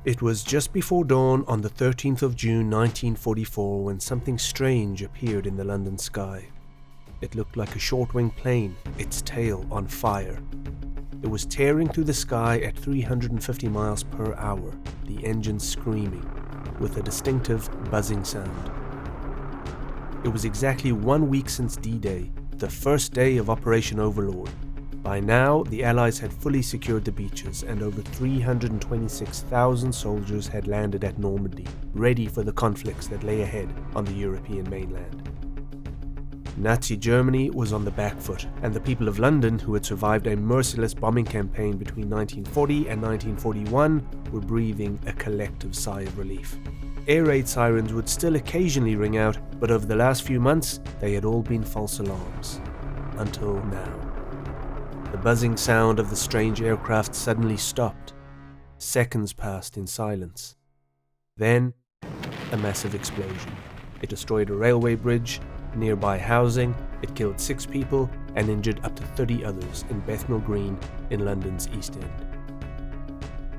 It was just before dawn on the 13th of June 1944 when something strange appeared in the London sky. It looked like a short-wing plane, its tail on fire. It was tearing through the sky at 350 miles per hour, the engine screaming, with a distinctive buzzing sound. It was exactly 1 week since D-Day, the first day of Operation Overlord. By now, the Allies had fully secured the beaches and over 326,000 soldiers had landed at Normandy, ready for the conflicts that lay ahead on the European mainland. Nazi Germany was on the back foot, and the people of London, who had survived a merciless bombing campaign between 1940 and 1941, were breathing a collective sigh of relief. Air raid sirens would still occasionally ring out, but over the last few months, they had all been false alarms. Until now. The buzzing sound of the strange aircraft suddenly stopped. Seconds passed in silence. Then, a massive explosion. It destroyed a railway bridge, nearby housing, it killed 6 people and injured up to 30 others in Bethnal Green in London's East End.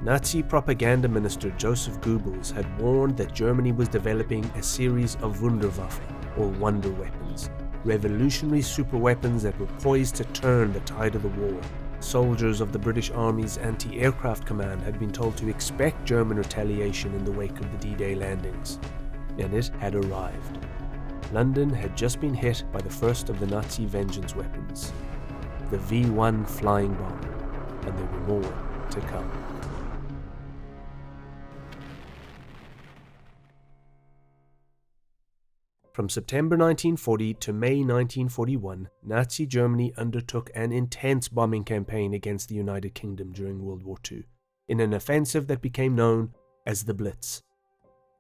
Nazi propaganda minister Joseph Goebbels had warned that Germany was developing a series of Wunderwaffe, or wonder weapons, revolutionary superweapons that were poised to turn the tide of the war. Soldiers of the British Army's anti-aircraft command had been told to expect German retaliation in the wake of the D-Day landings, and it had arrived. London had just been hit by the first of the Nazi vengeance weapons, the V1 flying bomb, and there were more to come. From September 1940 to May 1941, Nazi Germany undertook an intense bombing campaign against the United Kingdom during World War II, in an offensive that became known as the Blitz.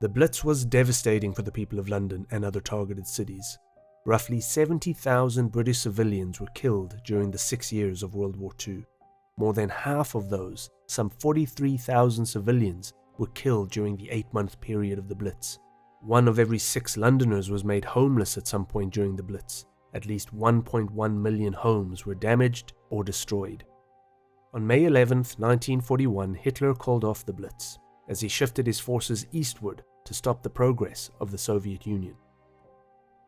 The Blitz was devastating for the people of London and other targeted cities. Roughly 70,000 British civilians were killed during the 6 years of World War II. More than half of those, some 43,000 civilians, were killed during the 8-month period of the Blitz. 1 of every 6 Londoners was made homeless at some point during the Blitz. At least 1.1 million homes were damaged or destroyed. On May 11, 1941, Hitler called off the Blitz, as he shifted his forces eastward to stop the progress of the Soviet Union.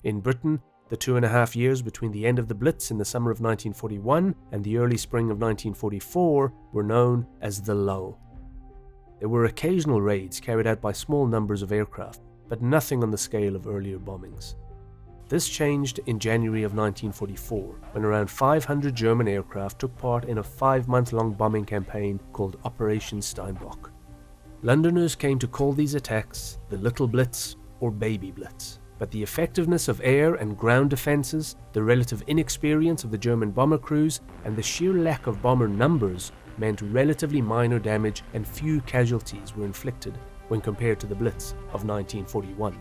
In Britain, the 2.5 years between the end of the Blitz in the summer of 1941 and the early spring of 1944 were known as the lull. There were occasional raids carried out by small numbers of aircraft, but nothing on the scale of earlier bombings. This changed in January of 1944, when around 500 German aircraft took part in a 5-month-long bombing campaign called Operation Steinbock. Londoners came to call these attacks the Little Blitz or Baby Blitz, but the effectiveness of air and ground defenses, the relative inexperience of the German bomber crews, and the sheer lack of bomber numbers meant relatively minor damage and few casualties were inflicted when compared to the Blitz of 1941.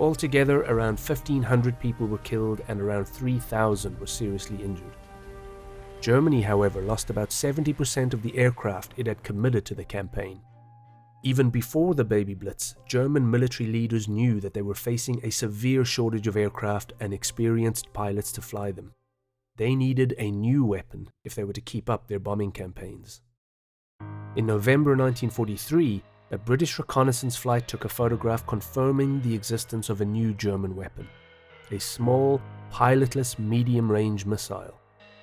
Altogether, around 1,500 people were killed and around 3,000 were seriously injured. Germany, however, lost about 70% of the aircraft it had committed to the campaign. Even before the Baby Blitz, German military leaders knew that they were facing a severe shortage of aircraft and experienced pilots to fly them. They needed a new weapon if they were to keep up their bombing campaigns. In November 1943, a British reconnaissance flight took a photograph confirming the existence of a new German weapon, a small, pilotless medium-range missile,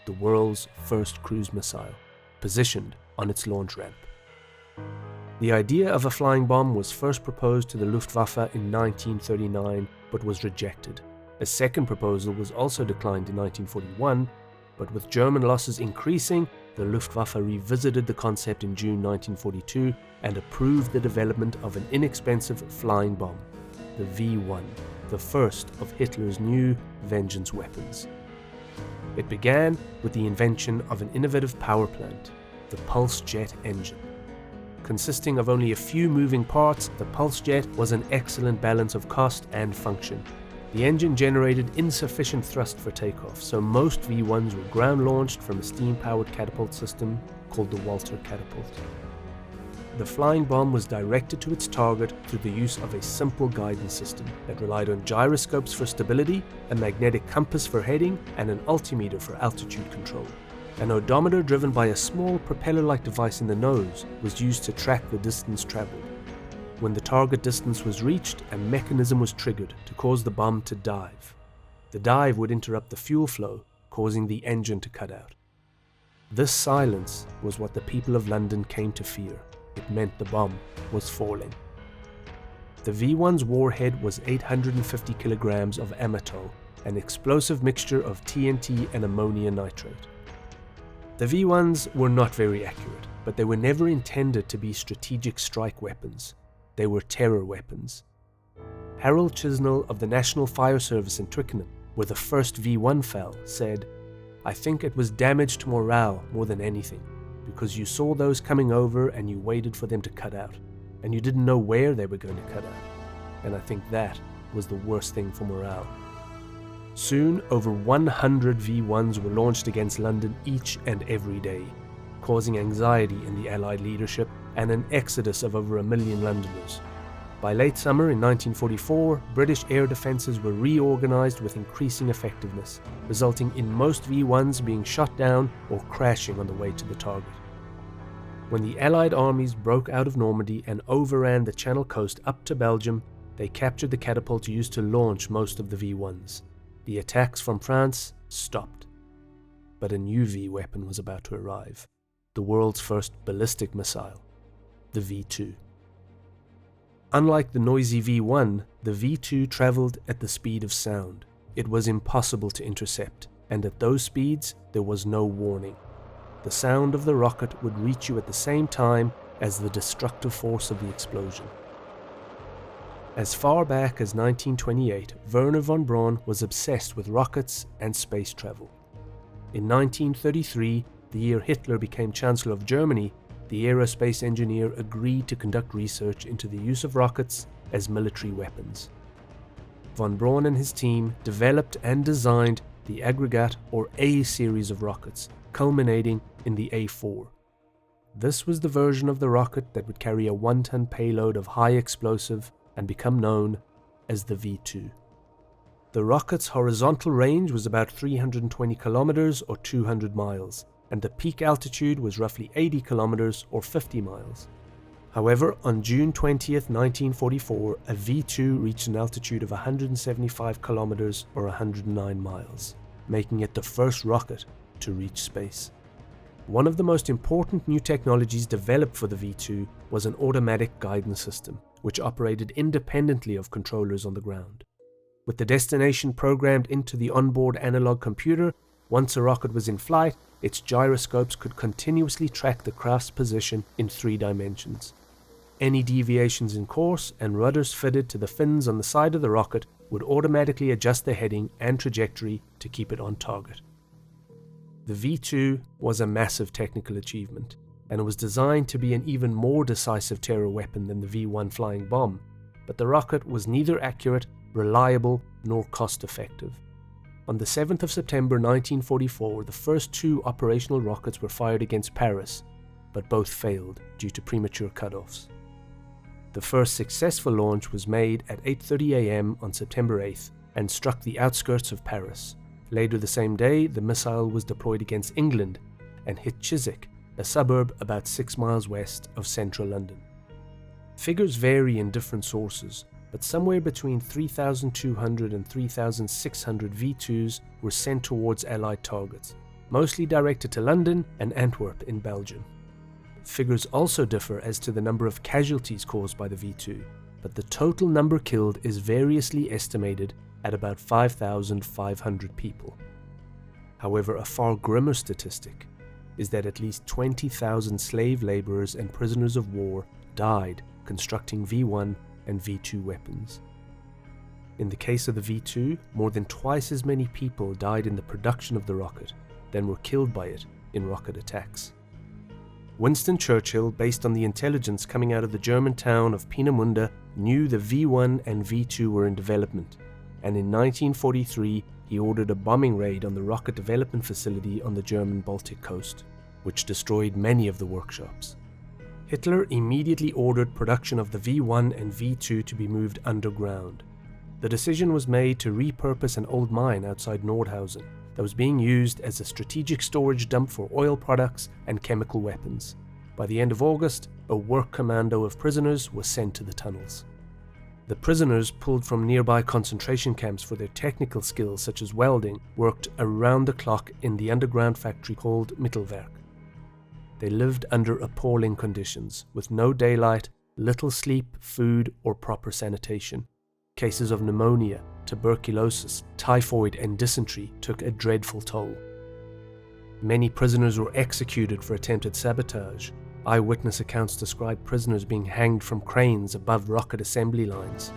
the world's first cruise missile, positioned on its launch ramp. The idea of a flying bomb was first proposed to the Luftwaffe in 1939, but was rejected. A second proposal was also declined in 1941, but with German losses increasing, the Luftwaffe revisited the concept in June 1942 and approved the development of an inexpensive flying bomb, the V1, the first of Hitler's new vengeance weapons. It began with the invention of an innovative power plant, the pulse jet engine. Consisting of only a few moving parts, the pulse jet was an excellent balance of cost and function. The engine generated insufficient thrust for takeoff, so most V1s were ground-launched from a steam-powered catapult system called the Walter catapult. The flying bomb was directed to its target through the use of a simple guidance system that relied on gyroscopes for stability, a magnetic compass for heading, and an altimeter for altitude control. An odometer driven by a small propeller-like device in the nose was used to track the distance traveled. When the target distance was reached, a mechanism was triggered to cause the bomb to dive. The dive would interrupt the fuel flow, causing the engine to cut out. This silence was what the people of London came to fear. It meant the bomb was falling. The V1's warhead was 850 kilograms of amatol, an explosive mixture of TNT and ammonium nitrate. The V1s were not very accurate, but they were never intended to be strategic strike weapons. They were terror weapons. Harold Chisnell of the National Fire Service in Twickenham, where the first V1 fell, said, "I think it was damage to morale more than anything, because you saw those coming over and you waited for them to cut out, and you didn't know where they were going to cut out. And I think that was the worst thing for morale." Soon, over 100 V1s were launched against London each and every day, causing anxiety in the Allied leadership and an exodus of over 1 million Londoners. By late summer in 1944, British air defences were reorganised with increasing effectiveness, resulting in most V1s being shot down or crashing on the way to the target. When the Allied armies broke out of Normandy and overran the Channel coast up to Belgium, they captured the catapult used to launch most of the V1s. The attacks from France stopped. But a new V weapon was about to arrive, the world's first ballistic missile, the V2. Unlike the noisy V1, the V2 travelled at the speed of sound. It was impossible to intercept, and at those speeds there was no warning. The sound of the rocket would reach you at the same time as the destructive force of the explosion. As far back as 1928, Wernher Von Braun was obsessed with rockets and space travel. In 1933, the year Hitler became Chancellor of Germany, the aerospace engineer agreed to conduct research into the use of rockets as military weapons. Von Braun and his team developed and designed the Aggregate or A series of rockets, culminating in the A4. This was the version of the rocket that would carry a 1-ton payload of high explosive and become known as the V2. The rocket's horizontal range was about 320 kilometers or 200 miles, and the peak altitude was roughly 80 kilometers or 50 miles. However, on June 20th, 1944, a V2 reached an altitude of 175 kilometers or 109 miles, making it the first rocket to reach space. One of the most important new technologies developed for the V2 was an automatic guidance system, which operated independently of controllers on the ground. With the destination programmed into the onboard analog computer, once a rocket was in flight, its gyroscopes could continuously track the craft's position in 3 dimensions. Any deviations in course and rudders fitted to the fins on the side of the rocket would automatically adjust the heading and trajectory to keep it on target. The V2 was a massive technical achievement, and it was designed to be an even more decisive terror weapon than the V1 flying bomb, but the rocket was neither accurate, reliable, nor cost-effective. On the 7th of September 1944, the first 2 operational rockets were fired against Paris, but both failed due to premature cutoffs. The first successful launch was made at 8:30 a.m. on September 8th and struck the outskirts of Paris. Later the same day, the missile was deployed against England and hit Chiswick, a suburb about 6 miles west of central London. Figures vary in different sources, but somewhere between 3,200 and 3,600 V2s were sent towards Allied targets, mostly directed to London and Antwerp in Belgium. Figures also differ as to the number of casualties caused by the V2, but the total number killed is variously estimated at about 5,500 people. However, a far grimmer statistic is that at least 20,000 slave laborers and prisoners of war died constructing V1 and V2 weapons. In the case of the V2, more than twice as many people died in the production of the rocket than were killed by it in rocket attacks. Winston Churchill, based on the intelligence coming out of the German town of Peenemünde, knew the V1 and V2 were in development, and in 1943 he ordered a bombing raid on the rocket development facility on the German Baltic coast, which destroyed many of the workshops. Hitler immediately ordered production of the V1 and V2 to be moved underground. The decision was made to repurpose an old mine outside Nordhausen that was being used as a strategic storage dump for oil products and chemical weapons. By the end of August, a work commando of prisoners was sent to the tunnels. The prisoners, pulled from nearby concentration camps for their technical skills such as welding, worked around the clock in the underground factory called Mittelwerk. They lived under appalling conditions, with no daylight, little sleep, food, or proper sanitation. Cases of pneumonia, tuberculosis, typhoid, and dysentery took a dreadful toll. Many prisoners were executed for attempted sabotage. Eyewitness accounts describe prisoners being hanged from cranes above rocket assembly lines.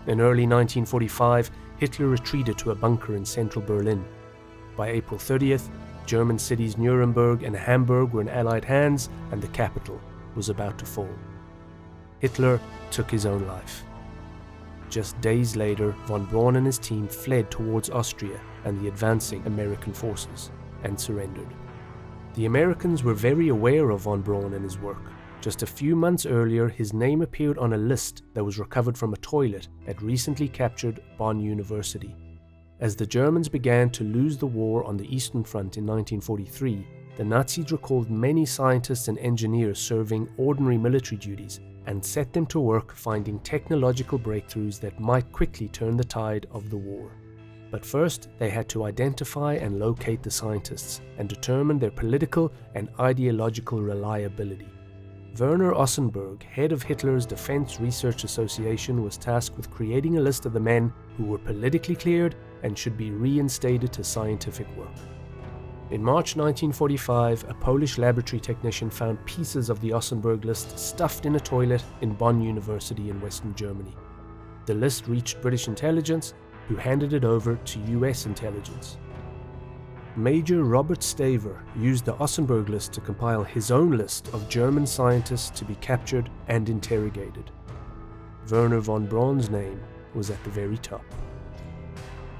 In early 1945, Hitler retreated to a bunker in central Berlin. By April 30th, German cities Nuremberg and Hamburg were in Allied hands, and the capital was about to fall. Hitler took his own life. Just days later, von Braun and his team fled towards Austria and the advancing American forces, and surrendered. The Americans were very aware of von Braun and his work. Just a few months earlier, his name appeared on a list that was recovered from a toilet at recently captured Bonn University. As the Germans began to lose the war on the Eastern Front in 1943, the Nazis recalled many scientists and engineers serving ordinary military duties and set them to work finding technological breakthroughs that might quickly turn the tide of the war. But first, they had to identify and locate the scientists and determine their political and ideological reliability. Werner Ossenberg, head of Hitler's Defense Research Association, was tasked with creating a list of the men who were politically cleared and should be reinstated to scientific work. In March 1945, a Polish laboratory technician found pieces of the Ossenberg list stuffed in a toilet in Bonn University in Western Germany. The list reached British intelligence, who handed it over to US intelligence. Major Robert Staver used the Ossenberg list to compile his own list of German scientists to be captured and interrogated. Wernher von Braun's name was at the very top.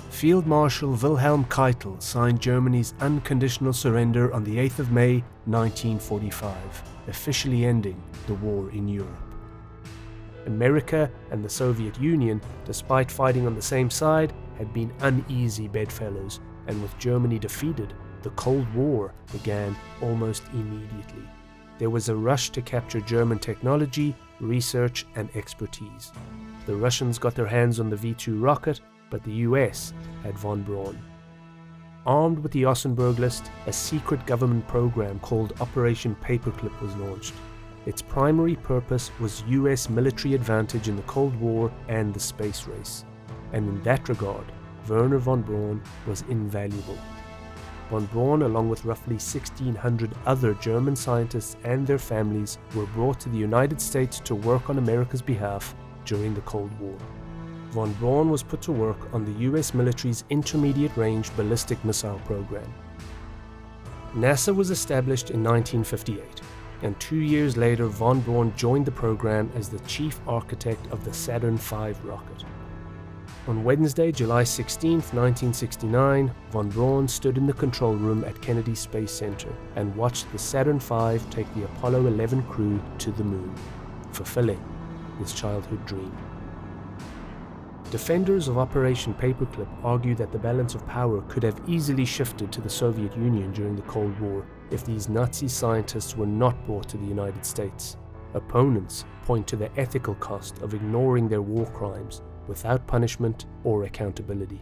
Field Marshal Wilhelm Keitel signed Germany's unconditional surrender on the 8th of May 1945, officially ending the war in Europe. America and the Soviet Union, despite fighting on the same side, had been uneasy bedfellows, and with Germany defeated, the Cold War began almost immediately. There was a rush to capture German technology, research, and expertise. The Russians got their hands on the V-2 rocket, but the US had von Braun. Armed with the Ossenberg list, a secret government program called Operation Paperclip was launched. Its primary purpose was US military advantage in the Cold War and the space race, and in that regard, Wernher von Braun was invaluable. Von Braun, along with roughly 1,600 other German scientists and their families, were brought to the United States to work on America's behalf during the Cold War. Von Braun was put to work on the US military's intermediate-range ballistic missile program. NASA was established in 1958. And 2 years later, von Braun joined the program as the chief architect of the Saturn V rocket. On Wednesday, July 16, 1969, von Braun stood in the control room at Kennedy Space Center and watched the Saturn V take the Apollo 11 crew to the moon, fulfilling his childhood dream. Defenders of Operation Paperclip argue that the balance of power could have easily shifted to the Soviet Union during the Cold War if these Nazi scientists were not brought to the United States. Opponents point to the ethical cost of ignoring their war crimes without punishment or accountability.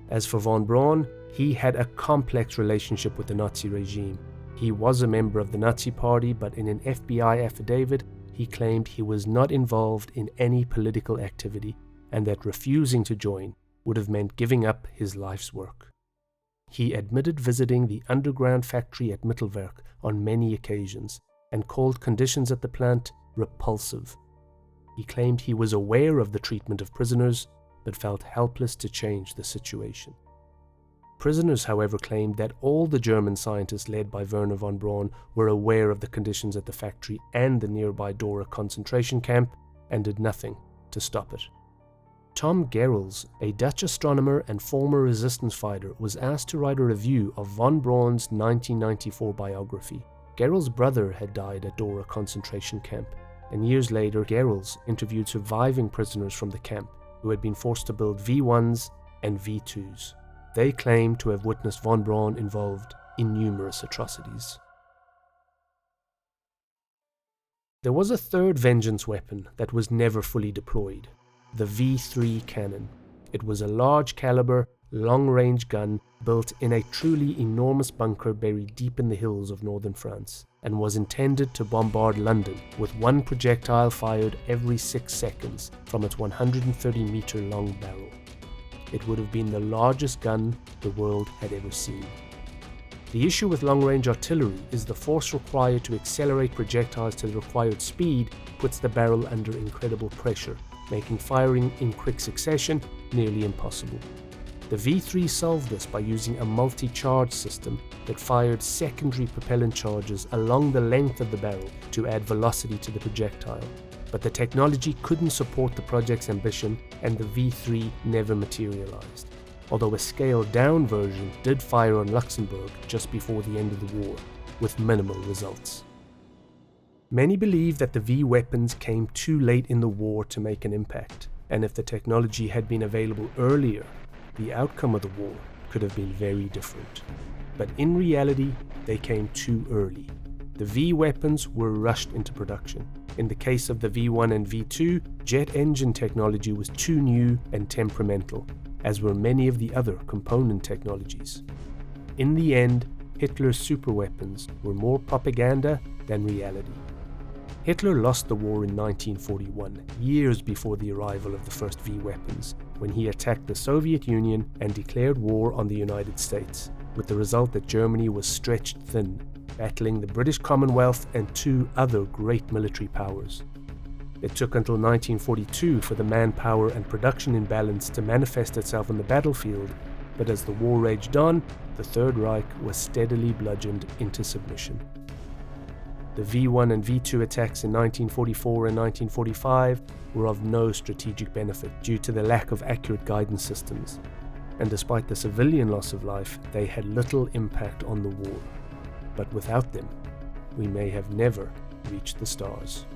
As for von Braun, he had a complex relationship with the Nazi regime. He was a member of the Nazi Party, but in an FBI affidavit, he claimed he was not involved in any political activity, and that refusing to join would have meant giving up his life's work. He admitted visiting the underground factory at Mittelwerk on many occasions and called conditions at the plant repulsive. He claimed he was aware of the treatment of prisoners, but felt helpless to change the situation. Prisoners, however, claimed that all the German scientists led by Wernher von Braun were aware of the conditions at the factory and the nearby Dora concentration camp and did nothing to stop it. Tom Goebbels, a Dutch astronomer and former resistance fighter, was asked to write a review of von Braun's 1994 biography. Goebbels' brother had died at Dora concentration camp, and years later Goebbels interviewed surviving prisoners from the camp who had been forced to build V-1s and V-2s. They claimed to have witnessed von Braun involved in numerous atrocities. There was a third vengeance weapon that was never fully deployed, the V3 cannon. It was a large caliber, long-range gun built in a truly enormous bunker buried deep in the hills of northern France, and was intended to bombard London with one projectile fired every 6 seconds from its 130-meter long barrel. It would have been the largest gun the world had ever seen. The issue with long-range artillery is the force required to accelerate projectiles to the required speed puts the barrel under incredible pressure, making firing in quick succession nearly impossible. The V3 solved this by using a multi-charge system that fired secondary propellant charges along the length of the barrel to add velocity to the projectile. But the technology couldn't support the project's ambition, and the V3 never materialized, although a scaled-down version did fire on Luxembourg just before the end of the war, with minimal results. Many believe that the V weapons came too late in the war to make an impact, and if the technology had been available earlier, the outcome of the war could have been very different. But in reality, they came too early. The V weapons were rushed into production. In the case of the V1 and V2, jet engine technology was too new and temperamental, as were many of the other component technologies. In the end, Hitler's superweapons were more propaganda than reality. Hitler lost the war in 1941, years before the arrival of the first V weapons, when he attacked the Soviet Union and declared war on the United States, with the result that Germany was stretched thin, battling the British Commonwealth and 2 other great military powers. It took until 1942 for the manpower and production imbalance to manifest itself on the battlefield, but as the war raged on, the Third Reich was steadily bludgeoned into submission. The V1 and V2 attacks in 1944 and 1945 were of no strategic benefit due to the lack of accurate guidance systems, and despite the civilian loss of life, they had little impact on the war. But without them, we may have never reached the stars.